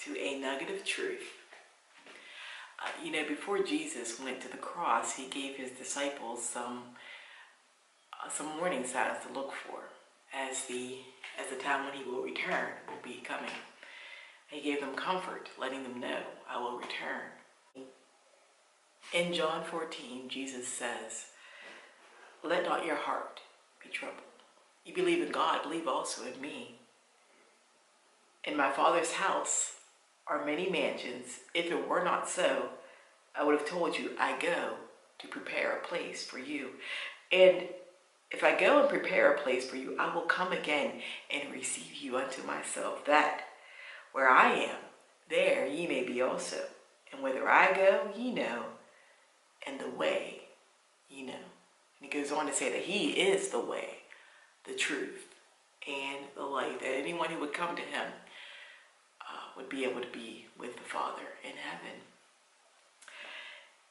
to a nugget of truth. Before Jesus went to the cross, he gave his disciples some warning signs to look for as the time when he will return will be coming. He gave them comfort, letting them know, I will return. In John 14, Jesus says, let not your heart be troubled. You believe in God, believe also in me. In my Father's house are many mansions. If it were not so, I would have told you, I go to prepare a place for you. And if I go and prepare a place for you, I will come again and receive you unto myself, that where I am, there ye may be also. And whither I go, ye know, and the way ye know. And he goes on to say that he is the way, the truth, and the light, that anyone who would come to him would be able to be with the Father in heaven.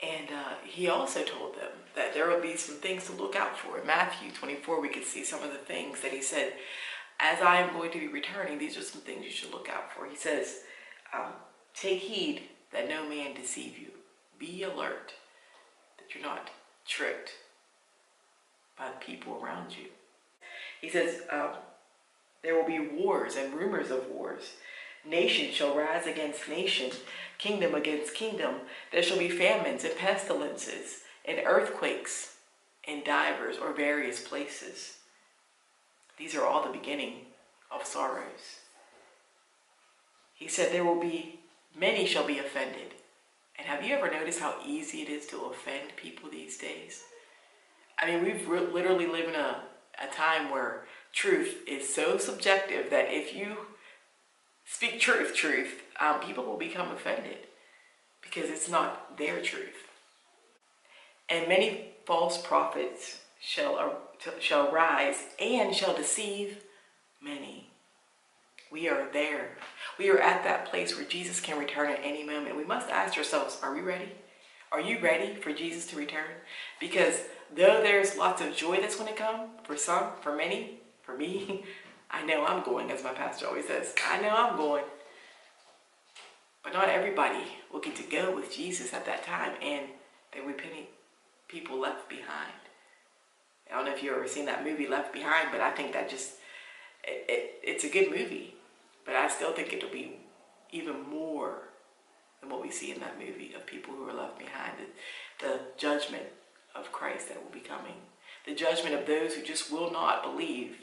And he also told them that there will be some things to look out for. In Matthew 24, we could see some of the things that he said, as I am going to be returning, these are some things you should look out for. He says, take heed that no man deceive you. Be alert that you're not tricked by the people around you. He says, there will be wars and rumors of wars. Nation shall rise against nation, kingdom against kingdom. There shall be famines and pestilences and earthquakes in divers or various places. These are all the beginning of sorrows. He said there will be, many shall be offended. And have you ever noticed how easy it is to offend people these days? I mean, we've literally live in a time where truth is so subjective that if you speak truth, people will become offended because it's not their truth. And many false prophets shall rise and shall deceive many. We are there. We are at that place where Jesus can return at any moment. We must ask ourselves, are we ready? Are you ready for Jesus to return? Because though there's lots of joy that's going to come for some, for many, for me, I know I'm going, as my pastor always says. I know I'm going. But not everybody will get to go with Jesus at that time, and there will be many people left behind. I don't know if you've ever seen that movie Left Behind, but I think that it's a good movie. But I still think it'll be even more than what we see in that movie of people who are left behind. The judgment of Christ that will be coming. The judgment of those who just will not believe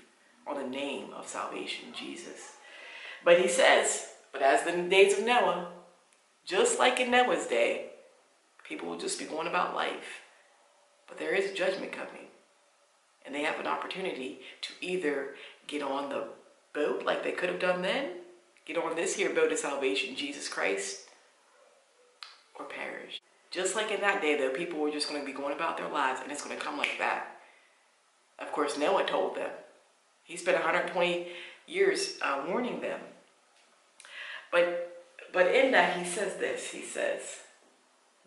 on the name of salvation, Jesus. But he says, but as in the days of Noah, just like in Noah's day, people will just be going about life. But there is a judgment coming. And they have an opportunity to either get on the boat like they could have done then, get on this here boat of salvation, Jesus Christ, or perish. Just like in that day, though, people were just going to be going about their lives, and it's going to come like that. Of course, Noah told them. He spent 120 years warning them. But in that, he says this. He says,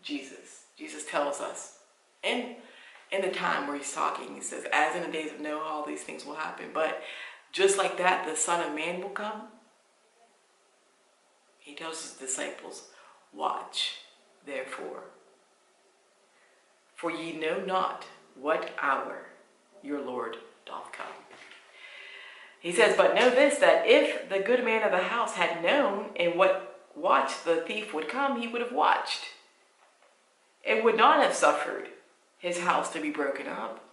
Jesus tells us, in the time where he's talking, he says, as in the days of Noah, all these things will happen. But just like that, the Son of Man will come. He tells his disciples, watch, therefore, for ye know not what hour your Lord doth come. He says, but know this, that if the good man of the house had known in what watch the thief would come, he would have watched, and would not have suffered his house to be broken up.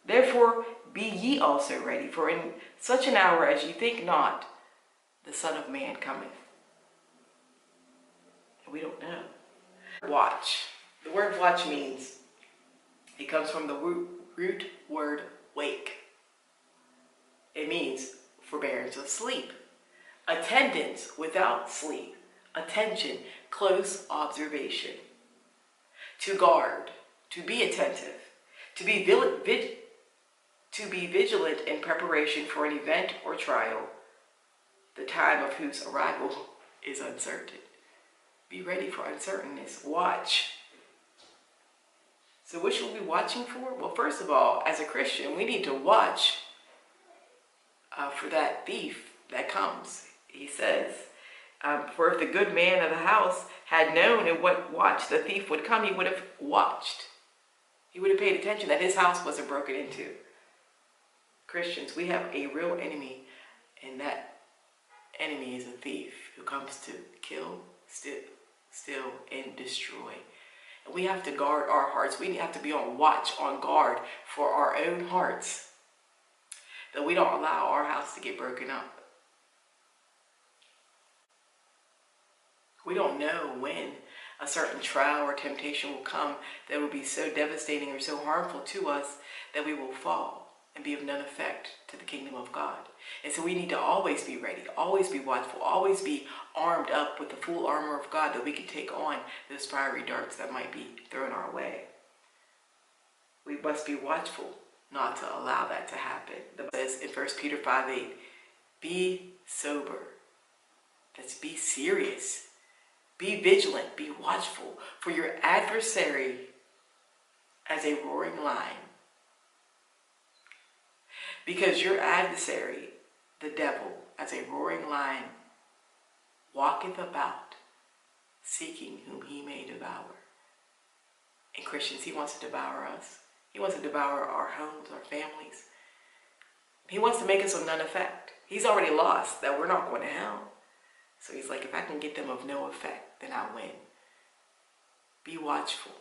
Therefore be ye also ready, for in such an hour as ye think not, the Son of Man cometh. And we don't know. Watch. The word watch means, it comes from the root word wake. It means forbearance of sleep, attendance without sleep, attention, close observation, to guard, to be attentive, to be vigilant in preparation for an event or trial, the time of whose arrival is uncertain. Be ready for uncertainness. Watch. So what should we be watching for? Well, first of all, as a Christian, we need to watch for that thief that comes. He says For if the good man of the house had known in what watch the thief would come, he would have watched. He would have paid attention that his house wasn't broken into. Christians, we have a real enemy, and that enemy is a thief who comes to kill, steal, and destroy. And we have to guard our hearts. We have to be on watch, on guard for our own hearts, that we don't allow our house to get broken up. We don't know when a certain trial or temptation will come that will be so devastating or so harmful to us that we will fall and be of none effect to the kingdom of God. And so we need to always be ready, always be watchful, always be armed up with the full armor of God that we can take on those fiery darts that might be thrown our way. We must be watchful not to allow that to happen. It says in 1 Peter 5:8, be sober. That's be serious. Be vigilant, be watchful, for your adversary as a roaring lion. Because your adversary, the devil, as a roaring lion, walketh about, seeking whom he may devour. And Christians, he wants to devour us. He wants to devour our homes, our families. He wants to make us of none effect. He's already lost, that we're not going to hell. So he's like, if I can get them of no effect, then I'll win. Be watchful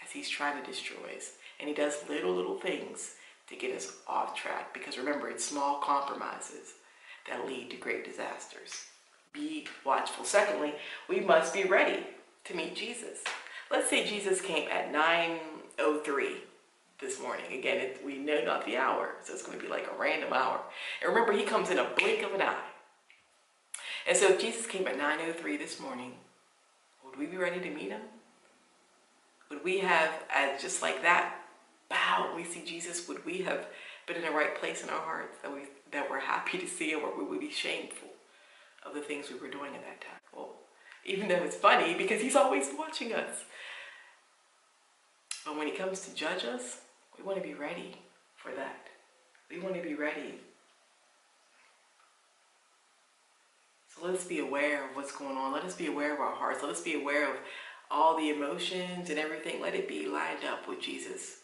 as he's trying to destroy us. And he does little things to get us off track. Because remember, it's small compromises that lead to great disasters. Be watchful. Secondly, we must be ready to meet Jesus. Let's say Jesus came at 9:03 this morning. Again, we know not the hour, so it's going to be like a random hour. And remember, he comes in a blink of an eye. And so if Jesus came at 9:03 this morning, would we be ready to meet him? Would we have, as just like that, bow when we see Jesus? Would we have been in the right place in our hearts, that we're happy to see him, or would we be shameful of the things we were doing at that time? Well, even though it's funny, because he's always watching us. But when he comes to judge us, we want to be ready for that. We want to be ready. So let us be aware of what's going on. Let us be aware of our hearts. Let us be aware of all the emotions and everything. Let it be lined up with Jesus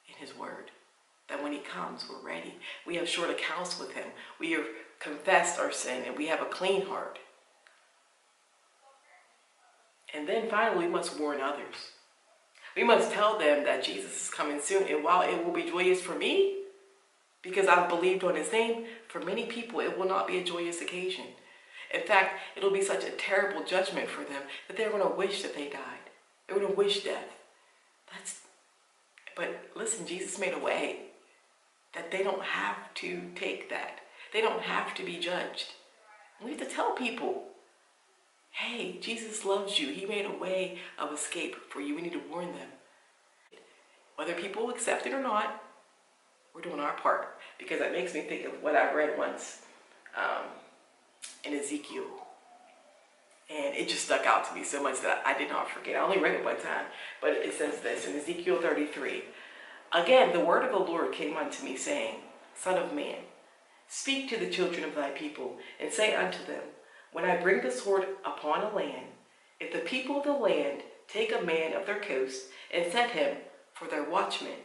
in his word. That when he comes, we're ready. We have short accounts with him. We have confessed our sin and we have a clean heart. And then finally, we must warn others. We must tell them that Jesus is coming soon. And while it will be joyous for me, because I've believed on his name, for many people, it will not be a joyous occasion. In fact, it'll be such a terrible judgment for them that they're going to wish that they died. They're going to wish death. But listen, Jesus made a way that they don't have to take that. They don't have to be judged. We have to tell people, hey, Jesus loves you. He made a way of escape for you. We need to warn them. Whether people accept it or not, we're doing our part. Because that makes me think of what I read once in Ezekiel. And it just stuck out to me so much that I did not forget. I only read it one time. But it says this in Ezekiel 33. Again, the word of the Lord came unto me, saying, Son of man, speak to the children of thy people, and say unto them, when I bring the sword upon a land, if the people of the land take a man of their coast, and set him for their watchman,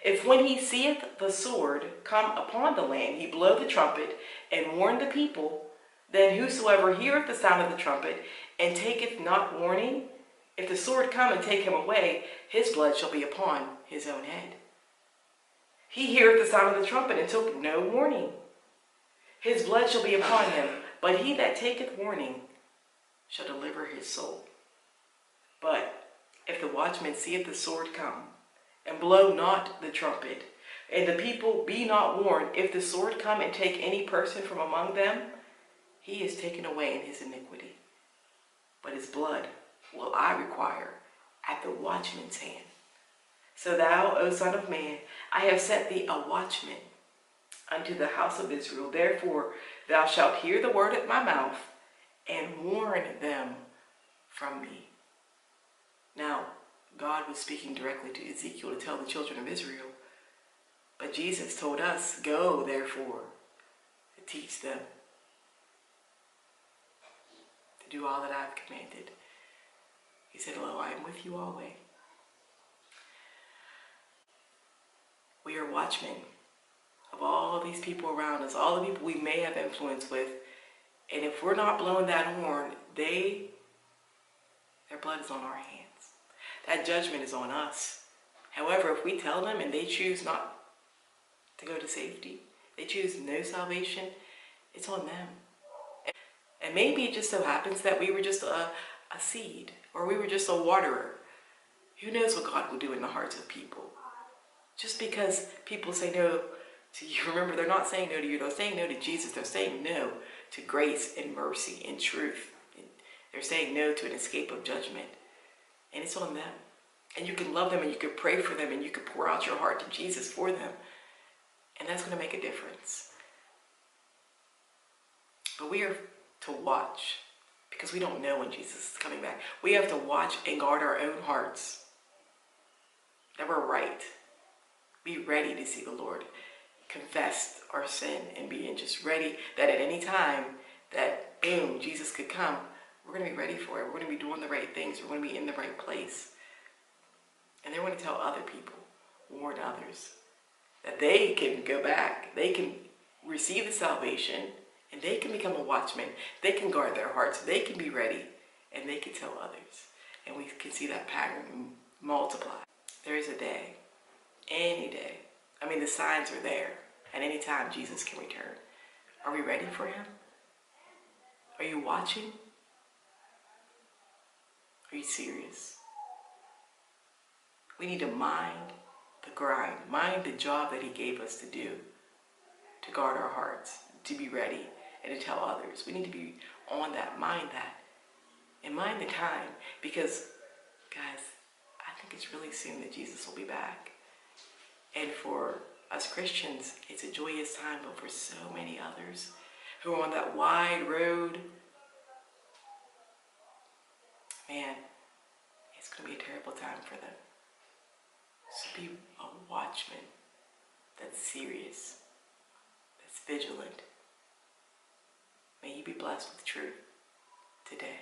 if when he seeth the sword come upon the land, he blow the trumpet, and warn the people, then whosoever heareth the sound of the trumpet, and taketh not warning, if the sword come and take him away, his blood shall be upon his own head. He heareth the sound of the trumpet, and took no warning. His blood shall be upon him, but he that taketh warning shall deliver his soul. But if the watchman seeth the sword come, and blow not the trumpet, and the people be not warned, if the sword come and take any person from among them, he is taken away in his iniquity. But his blood will I require at the watchman's hand. So thou, O son of man, I have set thee a watchman unto the house of Israel. Therefore thou shalt hear the word at my mouth, and warn them from me. Now, God was speaking directly to Ezekiel to tell the children of Israel. But Jesus told us, go, therefore, to teach them. do all that I've commanded. He said, lo, I am with you always. We are watchmen of all these people around us, all the people we may have influence with. And if we're not blowing that horn, their blood is on our hands. That judgment is on us. However, if we tell them and they choose not to go to safety, they choose no salvation, it's on them. And maybe it just so happens that we were just a seed, or we were just a waterer. Who knows what God will do in the hearts of people? Just because people say no to you, remember, they're not saying no to you. They're saying no to Jesus. They're saying no to grace and mercy and truth. They're saying no to an escape of judgment. And it's on them. And you can love them and you can pray for them and you can pour out your heart to Jesus for them. And that's going to make a difference. But we are to watch, because we don't know when Jesus is coming back. We have to watch and guard our own hearts, that we're right. Be ready to see the Lord. Confess our sin and be just ready that at any time that, boom, Jesus could come, we're going to be ready for it. We're going to be doing the right things. We're going to be in the right place. And they're going to tell other people, warn others, that they can go back. They can receive the salvation and they can become a watchman. They can guard their hearts. They can be ready and they can tell others. And we can see that pattern multiply. There is a day, any day. I mean, the signs are there. At any time, Jesus can return. Are we ready for him? Are you watching? Are you serious? We need to mind the grind, mind the job that he gave us to do, to guard our hearts, to be ready, and to tell others. We need to be on that, mind that, and mind the time, because, guys, I think it's really soon that Jesus will be back. And for us Christians, it's a joyous time, but for so many others who are on that wide road, man, it's going to be a terrible time for them. So be a watchman that's serious, that's vigilant. May you be blessed with truth today.